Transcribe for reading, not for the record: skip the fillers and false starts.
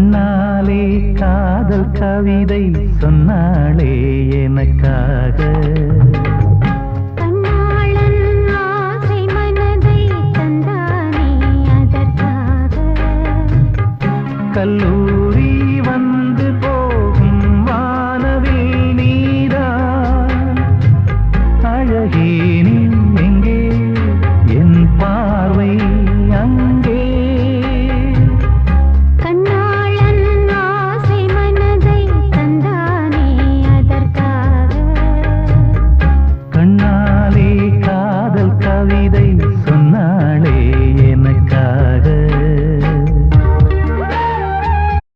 கண்ணாலே காதல் கவிதை சொன்னாளே எனக்காக. கண்ணாளன் ஆசை மனதை தந்தானே அதற்காக. கல்லூரி வந்த